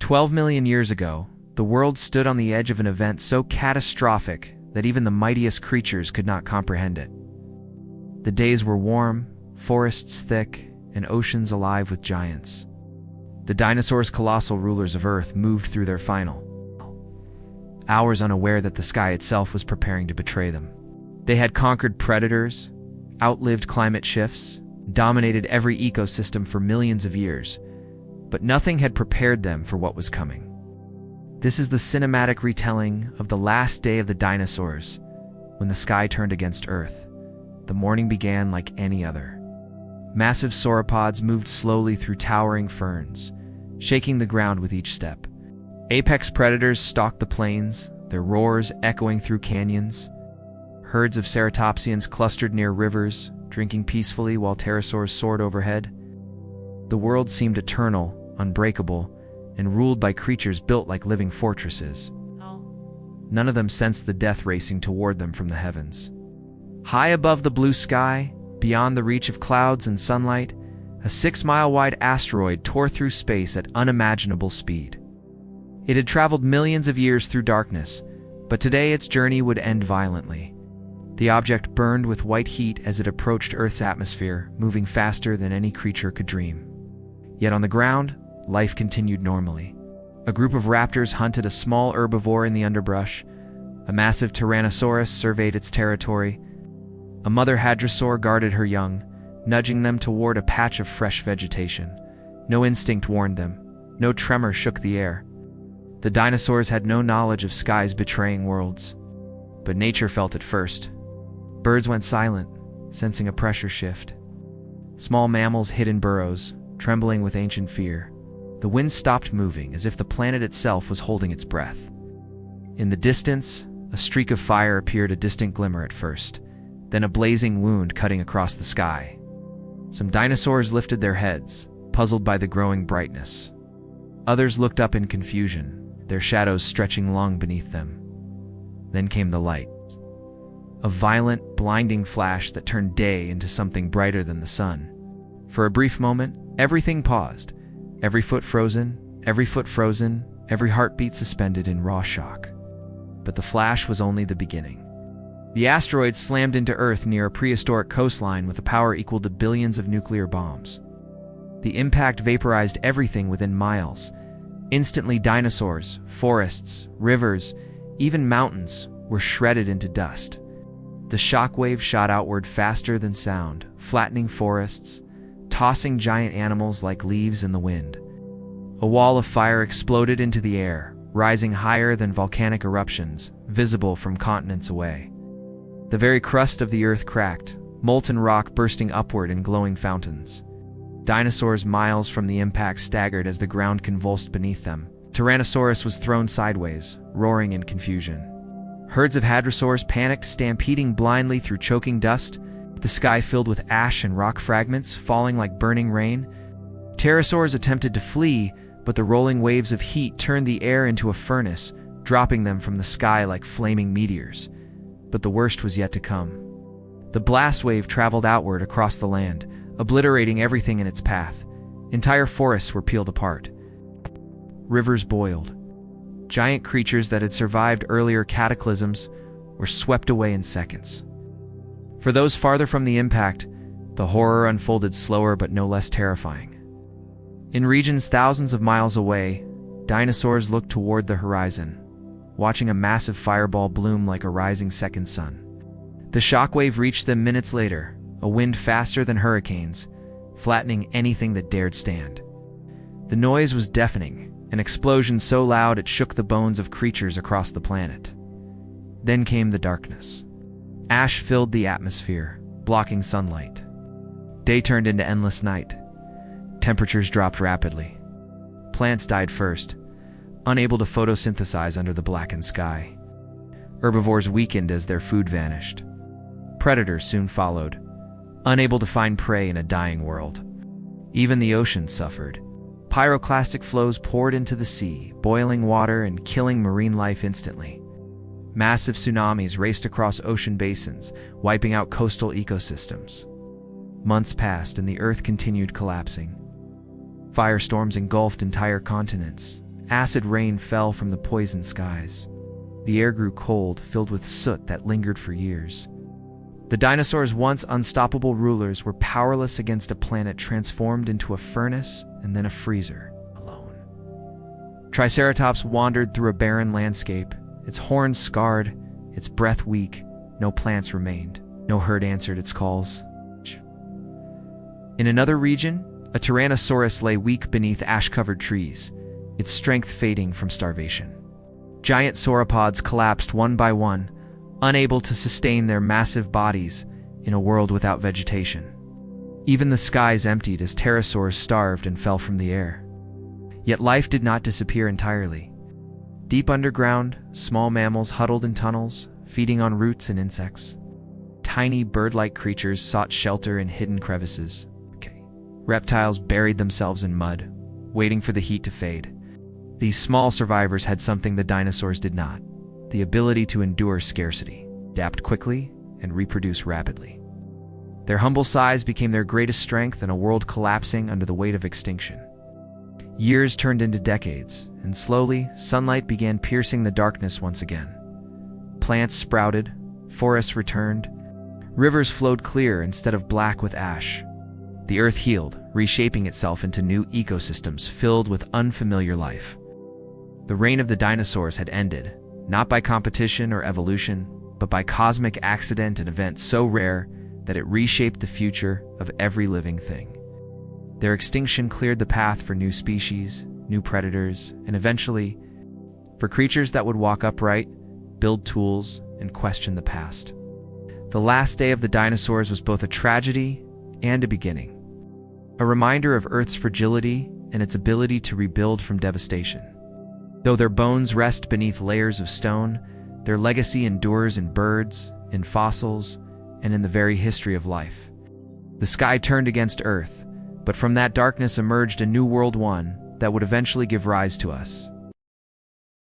12 million years ago, the world stood on the edge of an event so catastrophic that even the mightiest creatures could not comprehend it. The days were warm, forests thick, and oceans alive with giants. The dinosaurs, colossal rulers of Earth, moved through their final hours unaware that the sky itself was preparing to betray them. They had conquered predators, outlived climate shifts, dominated every ecosystem for millions of years, but nothing had prepared them for what was coming. This is the cinematic retelling of the last day of the dinosaurs, when the sky turned against Earth. The morning began like any other. Massive sauropods moved slowly through towering ferns, shaking the ground with each step. Apex predators stalked the plains, their roars echoing through canyons. Herds of ceratopsians clustered near rivers, drinking peacefully while pterosaurs soared overhead. The world seemed eternal, unbreakable, and ruled by creatures built like living fortresses. None of them sensed the death racing toward them from the heavens. High above the blue sky, beyond the reach of clouds and sunlight, a 6-mile-wide asteroid tore through space at unimaginable speed. It had traveled millions of years through darkness, but today its journey would end violently. The object burned with white heat as it approached Earth's atmosphere, moving faster than any creature could dream. Yet on the ground, life continued normally. A group of raptors hunted a small herbivore in the underbrush. A massive Tyrannosaurus surveyed its territory. A mother hadrosaur guarded her young, nudging them toward a patch of fresh vegetation. No instinct warned them. No tremor shook the air. The dinosaurs had no knowledge of skies betraying worlds. But nature felt it first. Birds went silent, sensing a pressure shift. Small mammals hid in burrows, trembling with ancient fear. The wind stopped moving, as if the planet itself was holding its breath. In the distance, a streak of fire appeared, a distant glimmer at first, then a blazing wound cutting across the sky. Some dinosaurs lifted their heads, puzzled by the growing brightness. Others looked up in confusion, their shadows stretching long beneath them. Then came the light. A violent, blinding flash that turned day into something brighter than the sun. For a brief moment, everything paused. Every foot frozen, every heartbeat suspended in raw shock. But the flash was only the beginning. The asteroid slammed into Earth near a prehistoric coastline with a power equal to billions of nuclear bombs. The impact vaporized everything within miles. Instantly, dinosaurs, forests, rivers, even mountains were shredded into dust. The shockwave shot outward faster than sound, flattening forests, tossing giant animals like leaves in the wind. A wall of fire exploded into the air, rising higher than volcanic eruptions, visible from continents away. The very crust of the Earth cracked, molten rock bursting upward in glowing fountains. Dinosaurs miles from the impact staggered as the ground convulsed beneath them. Tyrannosaurus was thrown sideways, roaring in confusion. Herds of hadrosaurs panicked, stampeding blindly through choking dust, the sky filled with ash and rock fragments falling like burning rain. Pterosaurs attempted to flee, but the rolling waves of heat turned the air into a furnace, dropping them from the sky like flaming meteors. But the worst was yet to come. The blast wave traveled outward across the land, obliterating everything in its path. Entire forests were peeled apart. Rivers boiled. Giant creatures that had survived earlier cataclysms were swept away in seconds. For those farther from the impact, the horror unfolded slower but no less terrifying. In regions thousands of miles away, dinosaurs looked toward the horizon, watching a massive fireball bloom like a rising second sun. The shockwave reached them minutes later, a wind faster than hurricanes, flattening anything that dared stand. The noise was deafening, an explosion so loud it shook the bones of creatures across the planet. Then came the darkness. Ash filled the atmosphere, blocking sunlight. Day turned into endless night. Temperatures dropped rapidly. Plants died first, unable to photosynthesize under the blackened sky. Herbivores weakened as their food vanished. Predators soon followed, unable to find prey in a dying world. Even the oceans suffered. Pyroclastic flows poured into the sea, boiling water and killing marine life instantly. Massive tsunamis raced across ocean basins, wiping out coastal ecosystems. Months passed and the Earth continued collapsing. Firestorms engulfed entire continents, Acid rain fell from the poisoned skies. The air grew cold, filled with soot that lingered for years. The dinosaurs' once unstoppable rulers were powerless against a planet transformed into a furnace and then a freezer, alone. Triceratops wandered through a barren landscape, its horns scarred, its breath weak. No plants remained. No herd answered its calls. In another region, a Tyrannosaurus lay weak beneath ash-covered trees, its strength fading from starvation. Giant sauropods collapsed one by one, unable to sustain their massive bodies in a world without vegetation. Even the skies emptied as pterosaurs starved and fell from the air. Yet life did not disappear entirely. Deep underground, small mammals huddled in tunnels, feeding on roots and insects. Tiny bird-like creatures sought shelter in hidden crevices. Reptiles buried themselves in mud, waiting for the heat to fade. These small survivors had something the dinosaurs did not: the ability to endure scarcity, adapt quickly, and reproduce rapidly. Their humble size became their greatest strength in a world collapsing under the weight of extinction. Years turned into decades, and slowly, sunlight began piercing the darkness once again. Plants sprouted, forests returned, rivers flowed clear instead of black with ash. The earth healed, reshaping itself into new ecosystems filled with unfamiliar life. The reign of the dinosaurs had ended, not by competition or evolution, but by cosmic accident, an event so rare that it reshaped the future of every living thing. Their extinction cleared the path for new species, new predators, and eventually, for creatures that would walk upright, build tools, and question the past. The last day of the dinosaurs was both a tragedy and a beginning. A reminder of Earth's fragility and its ability to rebuild from devastation. Though their bones rest beneath layers of stone, their legacy endures in birds, in fossils, and in the very history of life. The sky turned against Earth, but from that darkness emerged a new world, one that would eventually give rise to us.